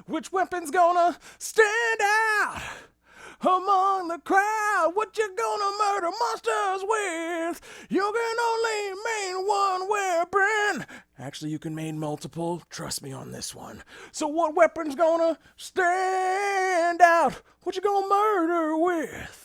Which weapon's gonna stand out among the crowd? What you gonna murder monsters with? You can only main one weapon. Actually, you can main multiple. Trust me on this one. So what weapon's gonna stand out? What you gonna murder with?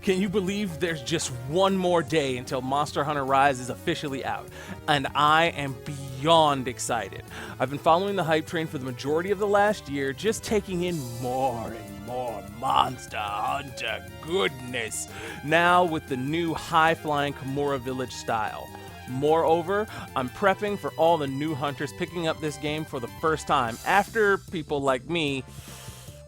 Can you believe there's just one more day until Monster Hunter Rise is officially out? And I am beyond excited. I've been following the hype train for the majority of the last year, just taking in more and more Monster Hunter goodness. Now with the new high-flying Kimura Village style. Moreover, I'm prepping for all the new hunters picking up this game for the first time after people like me,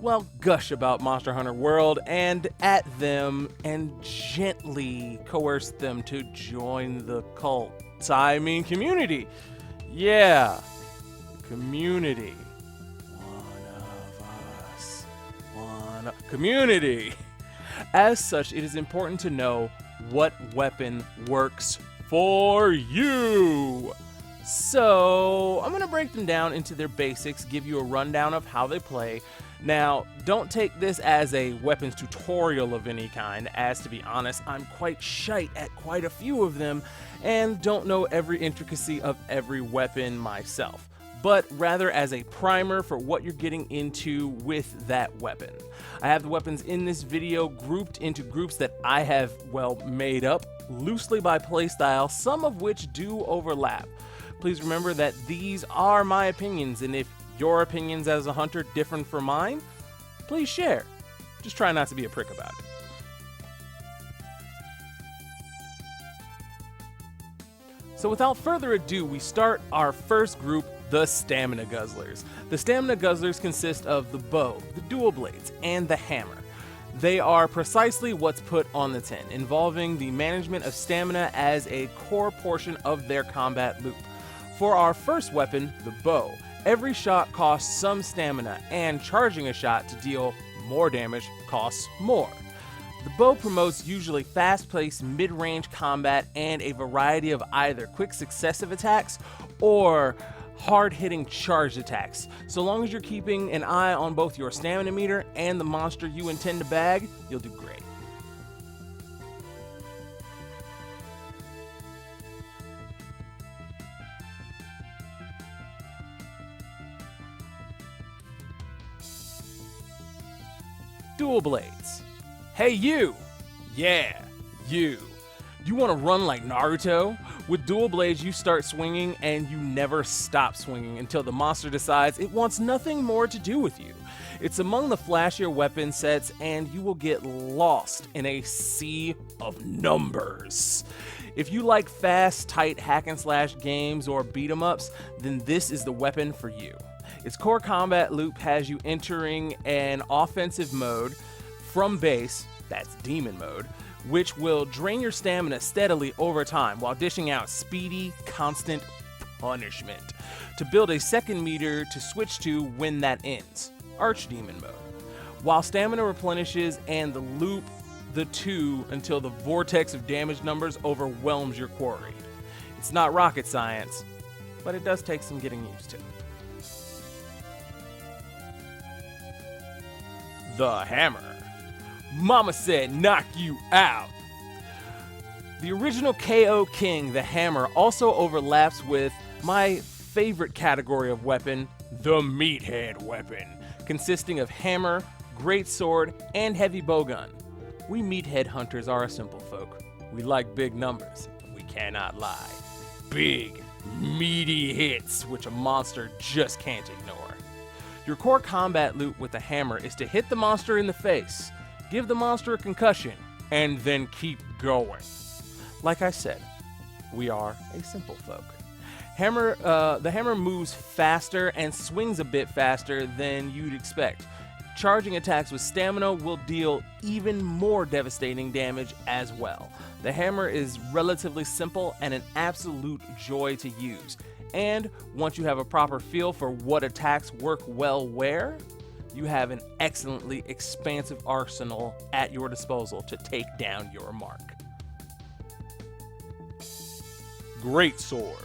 well, gush about Monster Hunter World and at them and gently coerce them to join the cult. I mean community. Yeah, community. One of us. Community. As such, it is important to know what weapon works for you. So, I'm going to break them down into their basics, give you a rundown of how they play. Now, don't take this as a weapons tutorial of any kind, as to be honest, I'm quite shite at quite a few of them, and don't know every intricacy of every weapon myself, but rather as a primer for what you're getting into with that weapon. I have the weapons in this video grouped into groups that I have, well, made up loosely by playstyle, some of which do overlap. Please remember that these are my opinions, and if your opinions as a hunter differ from mine, please share. Just try not to be a prick about it. So without further ado, we start our first group, the Stamina Guzzlers. The Stamina Guzzlers consist of the bow, the dual blades, and the hammer. They are precisely what's put on the tin, involving the management of stamina as a core portion of their combat loop. For our first weapon, the bow, every shot costs some stamina, and charging a shot to deal more damage costs more. The bow promotes usually fast-paced mid-range combat and a variety of either quick successive attacks or hard-hitting charged attacks. So long as you're keeping an eye on both your stamina meter and the monster you intend to bag, you'll do great. Dual blades. Hey you! Yeah, you. You want to run like Naruto? With dual blades, you start swinging and you never stop swinging until the monster decides it wants nothing more to do with you. It's among the flashier weapon sets, and you will get lost in a sea of numbers. If you like fast, tight hack-and-slash games or beat-em-ups, then this is the weapon for you. Its core combat loop has you entering an offensive mode from base, that's demon mode, which will drain your stamina steadily over time while dishing out speedy, constant punishment to build a second meter to switch to when that ends, Archdemon mode. While stamina replenishes and the loop the two until the vortex of damage numbers overwhelms your quarry. It's not rocket science, but it does take some getting used to. The hammer. Mama said knock you out. The original KO King, the hammer, also overlaps with my favorite category of weapon, the meathead weapon, consisting of hammer, greatsword, and heavy bowgun. We meathead hunters are a simple folk. We like big numbers, we cannot lie. Big, meaty hits, which a monster just can't ignore. Your core combat loop with the hammer is to hit the monster in the face, give the monster a concussion, and then keep going. Like I said, we are a simple folk. The hammer moves faster and swings a bit faster than you'd expect. Charging attacks with stamina will deal even more devastating damage as well. The hammer is relatively simple and an absolute joy to use. And once you have a proper feel for what attacks work well where, you have an excellently expansive arsenal at your disposal to take down your mark. Greatsword.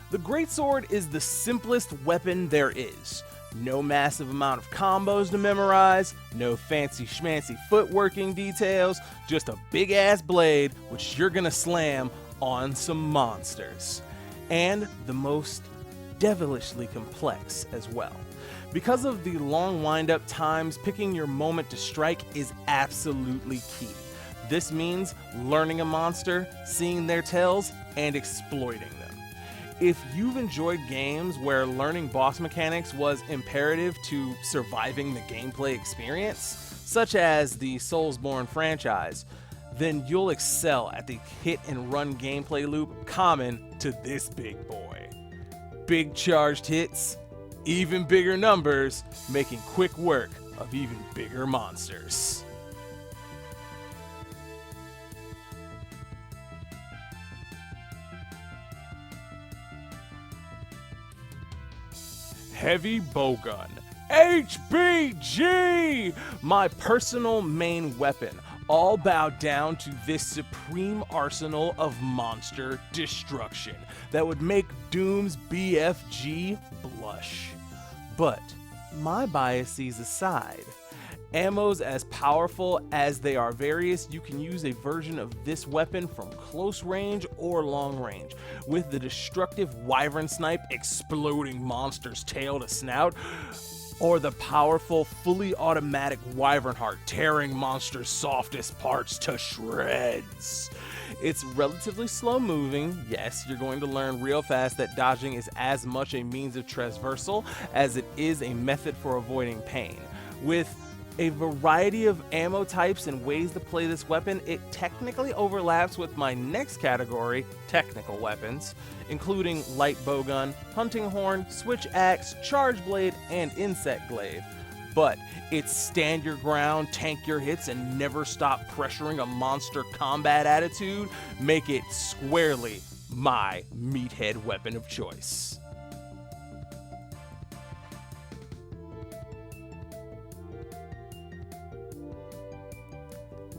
The greatsword is the simplest weapon there is. No massive amount of combos to memorize, no fancy schmancy footworking details, just a big ass blade which you're gonna slam on some monsters. And the most devilishly complex as well. Because of the long wind-up times, picking your moment to strike is absolutely key. This means learning a monster, seeing their tells, and exploiting them. If you've enjoyed games where learning boss mechanics was imperative to surviving the gameplay experience, such as the Soulsborne franchise, then you'll excel at the hit-and-run gameplay loop common to this big boy. Big charged hits, even bigger numbers, making quick work of even bigger monsters. Heavy Bowgun, HBG! My personal main weapon, all bow down to this supreme arsenal of monster destruction that would make Doom's BFG blush. But my biases aside, ammos as powerful as they are various, you can use a version of this weapon from close range or long range, with the destructive Wyvern Snipe exploding monsters' tail to snout, or the powerful fully automatic Wyvern Heart tearing monsters' softest parts to shreds. It's relatively slow moving. Yes, you're going to learn real fast that dodging is as much a means of traversal as it is a method for avoiding pain. With a variety of ammo types and ways to play this weapon, it technically overlaps with my next category, technical weapons, including light bowgun, hunting horn, switch axe, chargeblade, and insect glaive. But it's stand your ground, tank your hits, and never stop pressuring a monster combat attitude make it squarely my meathead weapon of choice.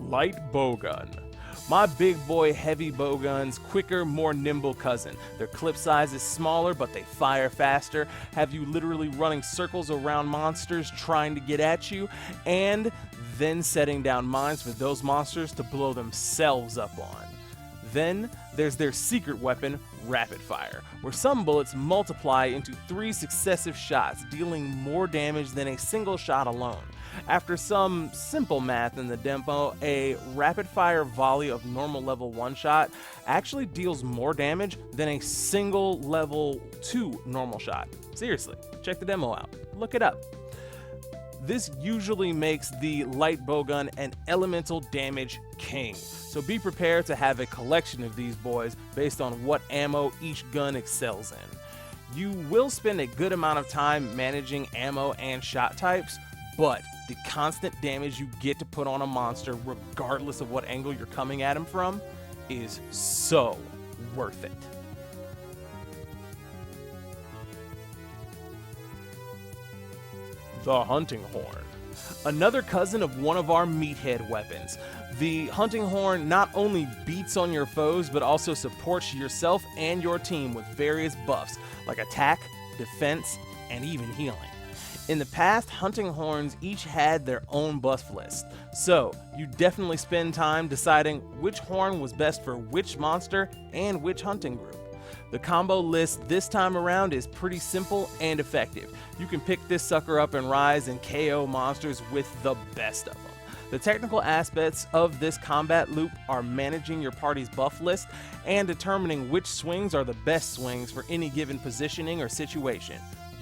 Light bowgun. My big boy heavy bowgun's quicker, more nimble cousin. Their clip size is smaller, but they fire faster, have you literally running circles around monsters trying to get at you, and then setting down mines for those monsters to blow themselves up on. Then there's their secret weapon, rapid fire, where some bullets multiply into 3 successive shots, dealing more damage than a single shot alone. After some simple math in the demo, a rapid-fire volley of normal level 1 shot actually deals more damage than a single level 2 normal shot. Seriously, check the demo out. Look it up. This usually makes the light bowgun an elemental damage king, so be prepared to have a collection of these boys based on what ammo each gun excels in. You will spend a good amount of time managing ammo and shot types, but the constant damage you get to put on a monster, regardless of what angle you're coming at him from, is so worth it. The hunting horn. Another cousin of one of our meathead weapons. The hunting horn not only beats on your foes, but also supports yourself and your team with various buffs, like attack, defense, and even healing. In the past, hunting horns each had their own buff list, so you definitely spend time deciding which horn was best for which monster and which hunting group. The combo list this time around is pretty simple and effective. You can pick this sucker up and rise and KO monsters with the best of them. The technical aspects of this combat loop are managing your party's buff list and determining which swings are the best swings for any given positioning or situation.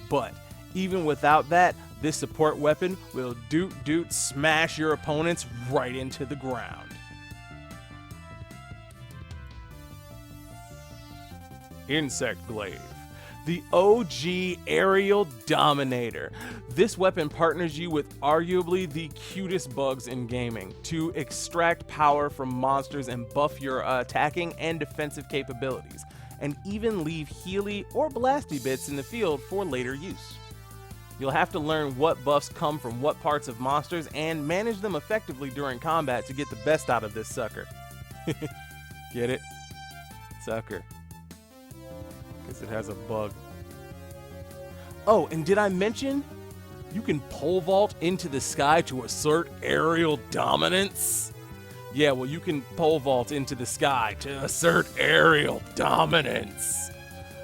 But even without that, this support weapon will doot smash your opponents right into the ground. Insect Glaive. The OG aerial dominator. This weapon partners you with arguably the cutest bugs in gaming to extract power from monsters and buff your attacking and defensive capabilities, and even leave healy or blasty bits in the field for later use. You'll have to learn what buffs come from what parts of monsters and manage them effectively during combat to get the best out of this sucker. Get it? Sucker. Guess it has a bug. Oh, and did I mention you can pole vault into the sky to assert aerial dominance? Yeah, well, you can pole vault into the sky to assert aerial dominance.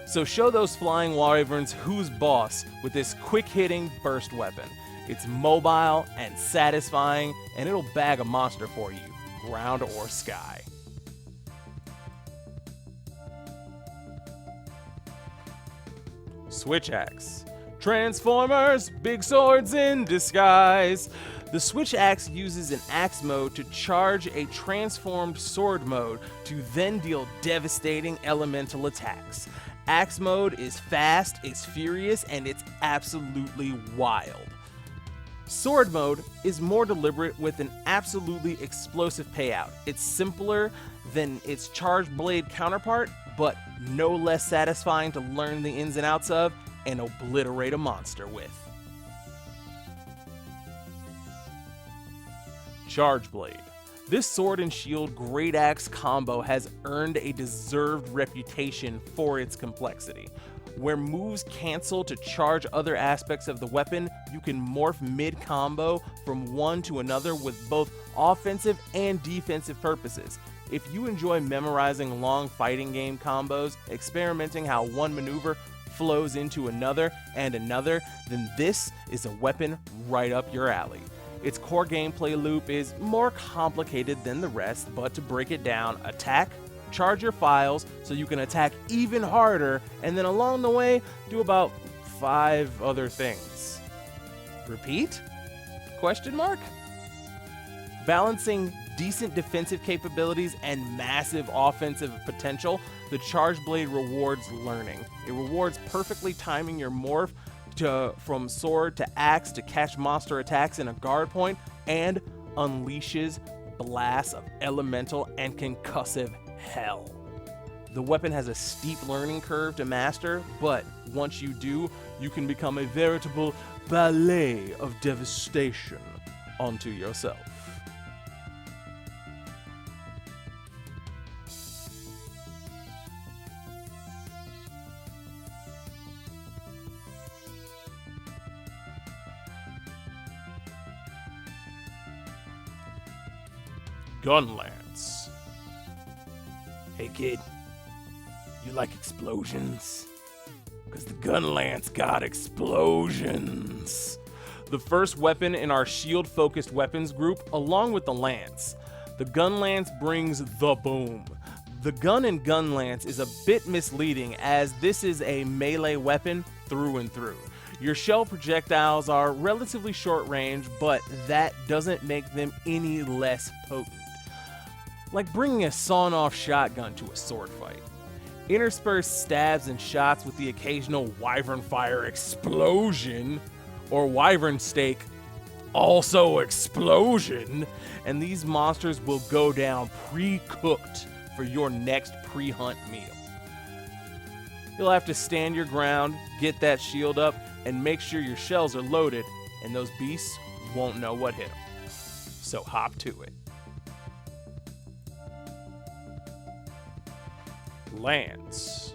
So show those flying wyverns who's boss with this quick-hitting burst weapon. It's mobile and satisfying, and it'll bag a monster for you, ground or sky. Switch Axe. Transformers, big swords in disguise. The Switch Axe uses an axe mode to charge a transformed sword mode to then deal devastating elemental attacks. Axe mode is fast, it's furious, and it's absolutely wild. Sword mode is more deliberate with an absolutely explosive payout. It's simpler than its Chargeblade counterpart, but no less satisfying to learn the ins and outs of and obliterate a monster with. Chargeblade. This sword and shield great axe combo has earned a deserved reputation for its complexity. Where moves cancel to charge other aspects of the weapon, you can morph mid-combo from one to another with both offensive and defensive purposes. If you enjoy memorizing long fighting game combos, experimenting how one maneuver flows into another and another, then this is a weapon right up your alley. Its core gameplay loop is more complicated than the rest, but to break it down, attack, charge your files so you can attack even harder, and then along the way, do about 5 other things. Repeat? Question mark? Balancing decent defensive capabilities and massive offensive potential, the Chargeblade rewards learning. It rewards perfectly timing your morph from sword to axe to catch monster attacks in a guard point, and unleashes blasts of elemental and concussive hell. The weapon has a steep learning curve to master, but once you do, you can become a veritable ballet of devastation onto yourself. Gun Lance. Hey kid, you like explosions? Because the Gun Lance got explosions. The first weapon in our shield-focused weapons group, along with the Lance. The Gun Lance brings the boom. The gun in Gun Lance is a bit misleading as this is a melee weapon through and through. Your shell projectiles are relatively short range, but that doesn't make them any less potent. Like bringing a sawn-off shotgun to a sword fight. Intersperse stabs and shots with the occasional wyvern fire explosion, or wyvern steak, also explosion, and these monsters will go down pre-cooked for your next pre-hunt meal. You'll have to stand your ground, get that shield up, and make sure your shells are loaded, and those beasts won't know what hit them. So hop to it. Lance.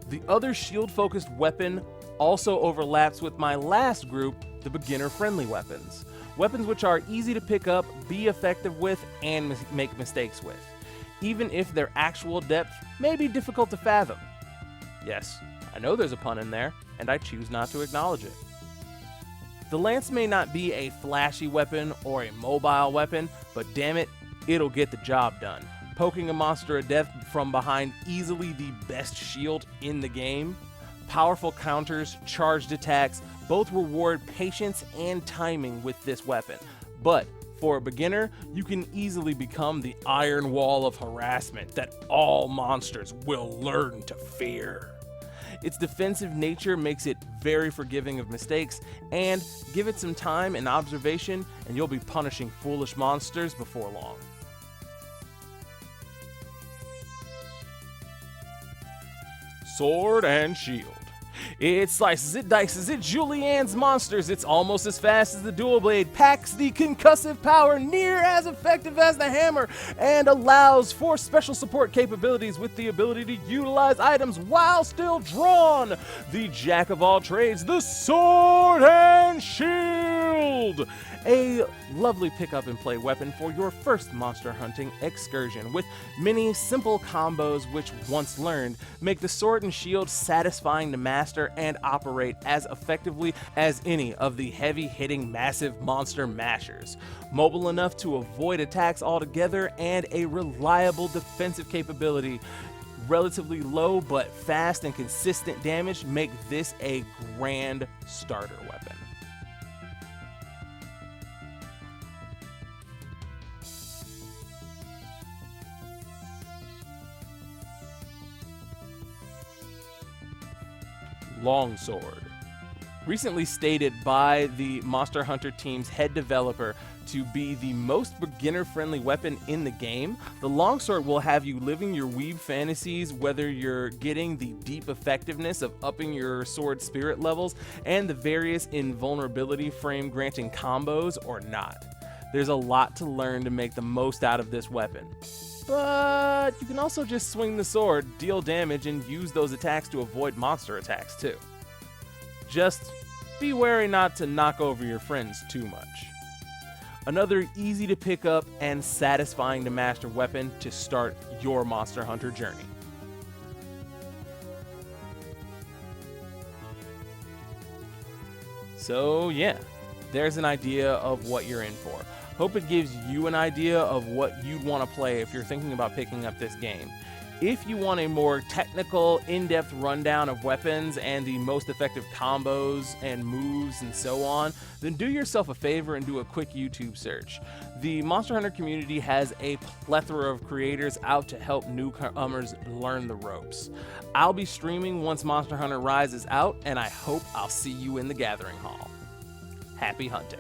The other shield-focused weapon also overlaps with my last group, the beginner-friendly weapons. Weapons which are easy to pick up, be effective with, and make mistakes with, even if their actual depth may be difficult to fathom. Yes, I know there's a pun in there, and I choose not to acknowledge it. The Lance may not be a flashy weapon or a mobile weapon, but damn it, it'll get the job done. Poking a monster to death from behind easily the best shield in the game. Powerful counters, charged attacks, both reward patience and timing with this weapon. But for a beginner, you can easily become the iron wall of harassment that all monsters will learn to fear. Its defensive nature makes it very forgiving of mistakes, and give it some time and observation, and you'll be punishing foolish monsters before long. Sword and shield. It slices, it dices, it juliennes monsters. It's almost as fast as the dual blade, packs the concussive power near as effective as the hammer, and allows for special support capabilities with the ability to utilize items while still drawn. The jack of all trades, the sword and shield. A lovely pick up and play weapon for your first monster hunting excursion, with many simple combos which, once learned, make the sword and shield satisfying to master and operate as effectively as any of the heavy-hitting massive monster mashers. Mobile enough to avoid attacks altogether, and a reliable defensive capability. Relatively low but fast and consistent damage make this a grand starter weapon. Longsword. Recently stated by the Monster Hunter team's head developer to be the most beginner-friendly weapon in the game, the longsword will have you living your weave fantasies, whether you're getting the deep effectiveness of upping your sword spirit levels and the various invulnerability frame granting combos or not. There's a lot to learn to make the most out of this weapon. But you can also just swing the sword, deal damage, and use those attacks to avoid monster attacks too. Just be wary not to knock over your friends too much. Another easy to pick up and satisfying to master weapon to start your Monster Hunter journey. So yeah, there's an idea of what you're in for. Hope it gives you an idea of what you'd want to play if you're thinking about picking up this game. If you want a more technical, in-depth rundown of weapons and the most effective combos and moves and so on, then do yourself a favor and do a quick YouTube search. The Monster Hunter community has a plethora of creators out to help newcomers learn the ropes. I'll be streaming once Monster Hunter Rise is out, and I hope I'll see you in the Gathering Hall. Happy hunting.